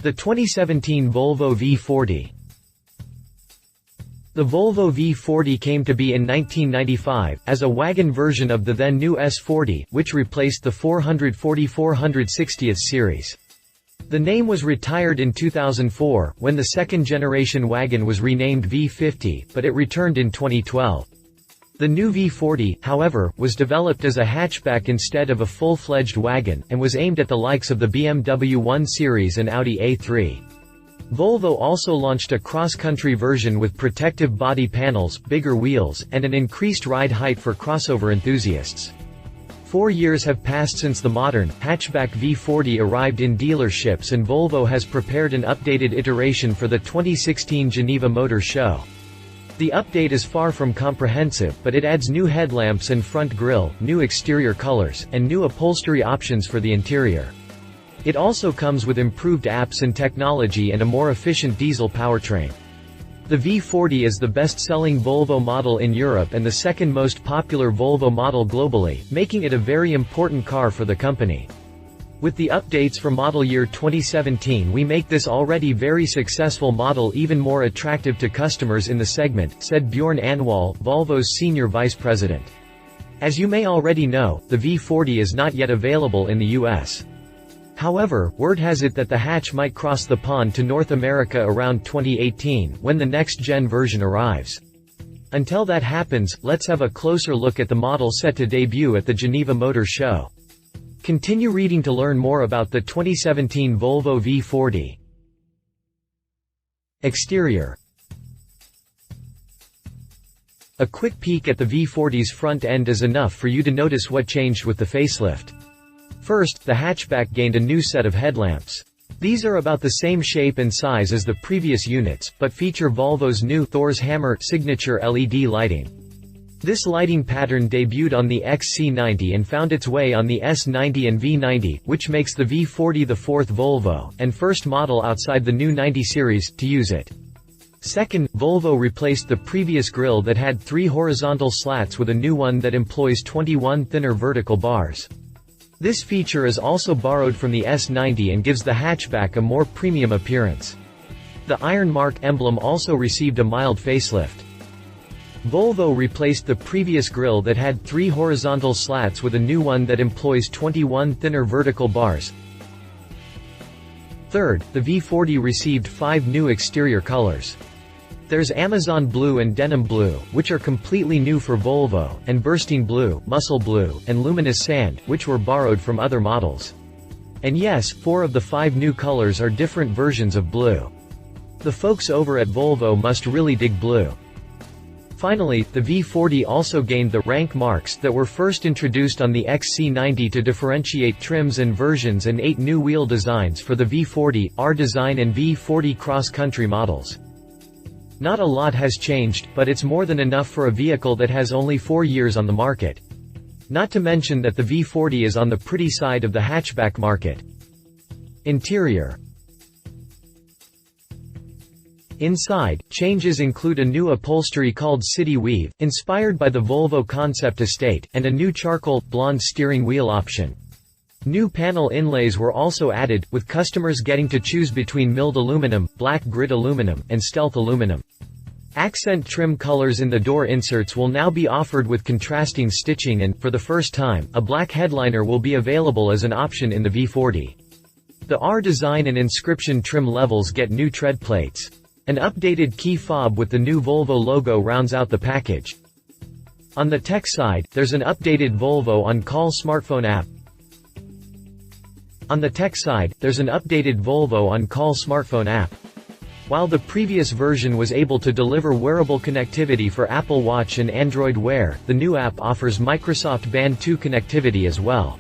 The 2017 Volvo V40. The Volvo V40 came to be in 1995, as a wagon version of the then new S40, which replaced the 440-460th series. The name was retired in 2004, when the second-generation wagon was renamed V50, but it returned in 2012. The new V40, however, was developed as a hatchback instead of a full-fledged wagon, and was aimed at the likes of the BMW 1 Series and Audi A3. Volvo also launched a cross-country version with protective body panels, bigger wheels, and an increased ride height for crossover enthusiasts. 4 years have passed since the modern, hatchback V40 arrived in dealerships, and Volvo has prepared an updated iteration for the 2016 Geneva Motor Show. The update is far from comprehensive, but it adds new headlamps and front grille, new exterior colors, and new upholstery options for the interior. It also comes with improved apps and technology and a more efficient diesel powertrain. The V40 is the best-selling Volvo model in Europe and the second most popular Volvo model globally, making it a very important car for the company. With the updates for model year 2017, we make this already very successful model even more attractive to customers in the segment, said Bjorn Anwal, Volvo's senior vice president. As you may already know, the V40 is not yet available in the US. However, word has it that the hatch might cross the pond to North America around 2018, when the next-gen version arrives. Until that happens, let's have a closer look at the model set to debut at the Geneva Motor Show. Continue reading to learn more about the 2017 Volvo V40. Exterior. A quick peek at the V40's front end is enough for you to notice what changed with the facelift. First, the hatchback gained a new set of headlamps. These are about the same shape and size as the previous units, but feature Volvo's new Thor's Hammer signature LED lighting. This lighting pattern debuted on the XC90 and found its way on the S90 and V90, which makes the V40 the fourth Volvo, and first model outside the new 90 series, to use it. Second, Volvo replaced the previous grille that had 3 horizontal slats with a new one that employs 21 thinner vertical bars. This feature is also borrowed from the S90 and gives the hatchback a more premium appearance. The Iron Mark emblem also received a mild facelift. Volvo replaced the previous grille that had 3 horizontal slats with a new one that employs 21 thinner vertical bars. Third, the V40 received 5 new exterior colors. There's Amazon Blue and Denim Blue, which are completely new for Volvo, and Bursting Blue, Muscle Blue, and Luminous Sand, which were borrowed from other models. And yes, 4 of the 5 new colors are different versions of blue. The folks over at Volvo must really dig blue. Finally, the V40 also gained the rank marks that were first introduced on the XC90 to differentiate trims and versions, and 8 new wheel designs for the V40, R Design and V40 cross-country models. Not a lot has changed, but it's more than enough for a vehicle that has only 4 years on the market. Not to mention that the V40 is on the pretty side of the hatchback market. Interior. Inside, changes include a new upholstery called City Weave, inspired by the Volvo Concept Estate, and a new charcoal, blonde steering wheel option. New panel inlays were also added, with customers getting to choose between milled aluminum, black grid aluminum, and stealth aluminum. Accent trim colors in the door inserts will now be offered with contrasting stitching, and, for the first time, a black headliner will be available as an option in the V40. The R Design and inscription trim levels get new tread plates. An updated key fob with the new Volvo logo rounds out the package. On the tech side, there's an updated Volvo on-call smartphone app. While the previous version was able to deliver wearable connectivity for Apple Watch and Android Wear, the new app offers Microsoft Band 2 connectivity as well.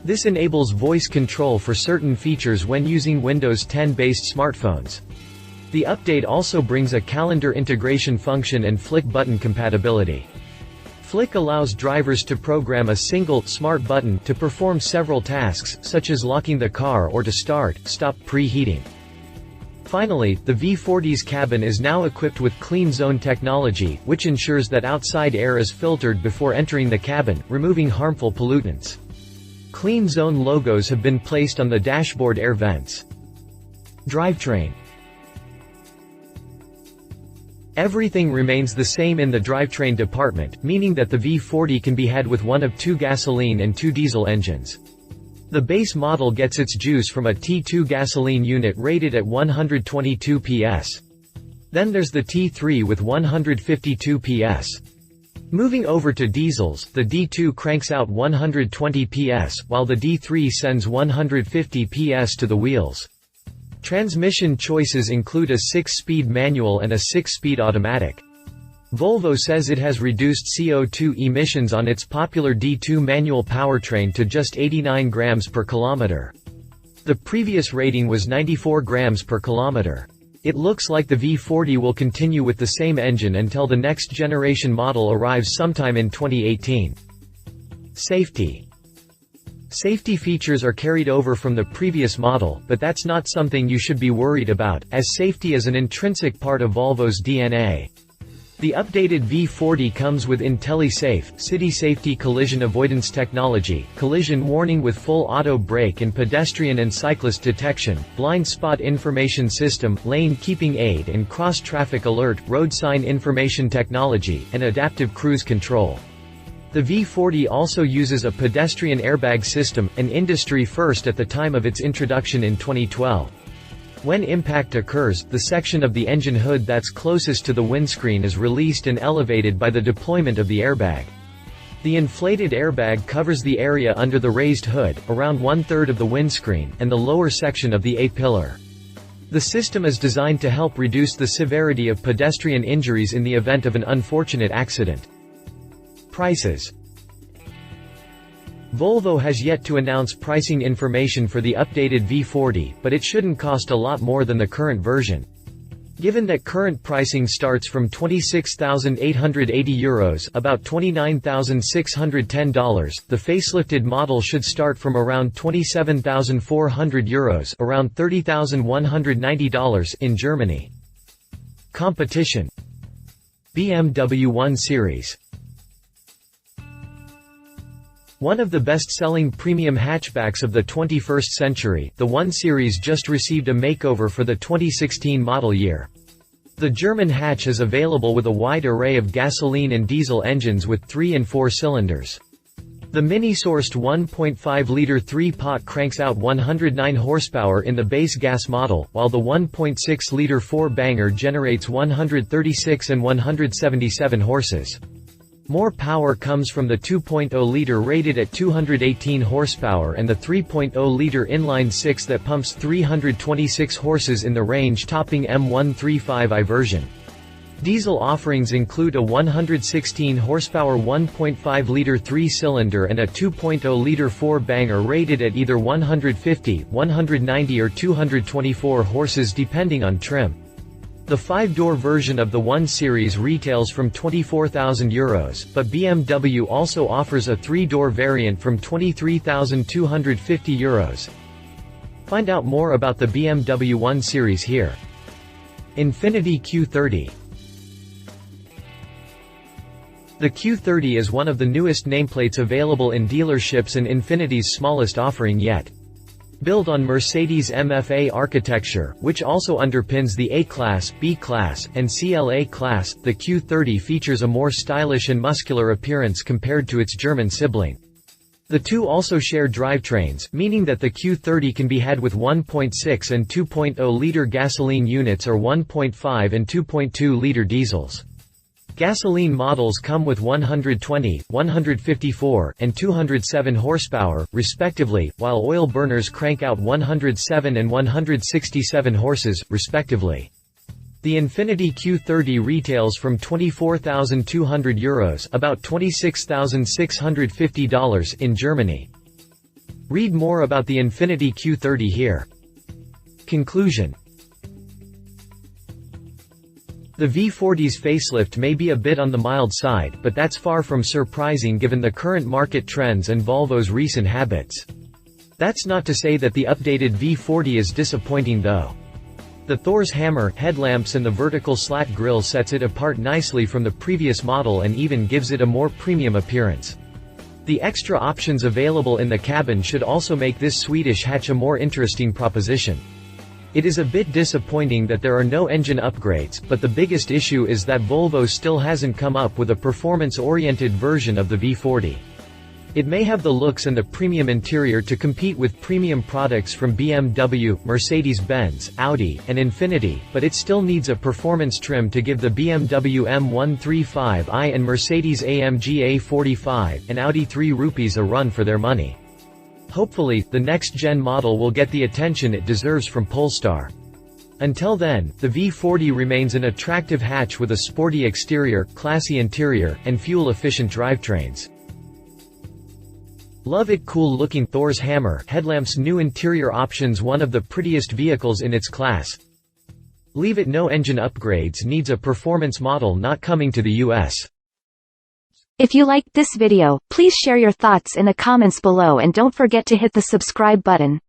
This enables voice control for certain features when using Windows 10-based smartphones. The update also brings a calendar integration function and Flick button compatibility. Flick allows drivers to program a single, smart button to perform several tasks, such as locking the car or to stop preheating. Finally, the V40's cabin is now equipped with Clean Zone technology, which ensures that outside air is filtered before entering the cabin, removing harmful pollutants. Clean Zone logos have been placed on the dashboard air vents. Drivetrain. Everything remains the same in the drivetrain department, meaning that the V40 can be had with one of 2 gasoline and 2 diesel engines. The base model gets its juice from a T2 gasoline unit rated at 122 PS. Then there's the T3 with 152 PS. Moving over to diesels, the D2 cranks out 120 PS, while the D3 sends 150 PS to the wheels. Transmission choices include a 6-speed manual and a 6-speed automatic. Volvo says it has reduced CO2 emissions on its popular D2 manual powertrain to just 89 grams per kilometer. The previous rating was 94 grams per kilometer. It looks like the V40 will continue with the same engine until the next generation model arrives sometime in 2018. Safety. Safety features are carried over from the previous model, but that's not something you should be worried about, as safety is an intrinsic part of Volvo's DNA. The updated V40 comes with IntelliSafe, city safety collision avoidance technology, collision warning with full auto brake and pedestrian and cyclist detection, blind spot information system, lane keeping aid and cross-traffic alert, road sign information technology, and adaptive cruise control. The V40 also uses a pedestrian airbag system, an industry first at the time of its introduction in 2012. When impact occurs, the section of the engine hood that's closest to the windscreen is released and elevated by the deployment of the airbag. The inflated airbag covers the area under the raised hood, around 1/3 of the windscreen, and the lower section of the A-pillar. The system is designed to help reduce the severity of pedestrian injuries in the event of an unfortunate accident. Prices. Volvo has yet to announce pricing information for the updated V40, but it shouldn't cost a lot more than the current version. Given that current pricing starts from €26,880, about $29,610, the facelifted model should start from around €27,400, around $30,190 in Germany. Competition. BMW 1 Series. One of the best-selling premium hatchbacks of the 21st century, the 1 Series just received a makeover for the 2016 model year. The German hatch is available with a wide array of gasoline and diesel engines with 3 and 4 cylinders. The mini-sourced 1.5-liter 3-pot cranks out 109 horsepower in the base gas model, while the 1.6-liter 4-banger generates 136 and 177 horses. More power comes from the 2.0-liter rated at 218 horsepower and the 3.0-liter inline-6 that pumps 326 horses in the range-topping M135i version. Diesel offerings include a 116-horsepower 1.5-liter 3-cylinder and a 2.0-liter 4-banger rated at either 150, 190 or 224 horses depending on trim. The 5-door version of the 1 Series retails from €24,000, but BMW also offers a 3-door variant from €23,250. Find out more about the BMW 1 Series here. Infiniti Q30. The Q30 is one of the newest nameplates available in dealerships and Infiniti's smallest offering yet. Built on Mercedes' MFA architecture, which also underpins the A-Class, B-Class, and CLA Class, the Q30 features a more stylish and muscular appearance compared to its German sibling. The two also share drivetrains, meaning that the Q30 can be had with 1.6 and 2.0-liter gasoline units or 1.5 and 2.2-liter diesels. Gasoline models come with 120, 154, and 207 horsepower, respectively, while oil burners crank out 107 and 167 horses, respectively. The Infiniti Q30 retails from €24,200, about $26,650 in Germany. Read more about the Infiniti Q30 here. Conclusion. The V40's facelift may be a bit on the mild side, but that's far from surprising given the current market trends and Volvo's recent habits. That's not to say that the updated V40 is disappointing though. The Thor's hammer, headlamps and the vertical slat grille sets it apart nicely from the previous model and even gives it a more premium appearance. The extra options available in the cabin should also make this Swedish hatch a more interesting proposition. It is a bit disappointing that there are no engine upgrades, but the biggest issue is that Volvo still hasn't come up with a performance-oriented version of the V40. It may have the looks and the premium interior to compete with premium products from BMW, Mercedes-Benz, Audi, and Infiniti, but it still needs a performance trim to give the BMW M135i and Mercedes-AMG A45 and Audi 3 rupees a run for their money. Hopefully, the next-gen model will get the attention it deserves from Polestar. Until then, the V40 remains an attractive hatch with a sporty exterior, classy interior, and fuel-efficient drivetrains. Love it cool-looking Thor's hammer headlamps new interior options one of the prettiest vehicles in its class. Leave it no engine upgrades needs a performance model not coming to the US. If you liked this video, please share your thoughts in the comments below and don't forget to hit the subscribe button.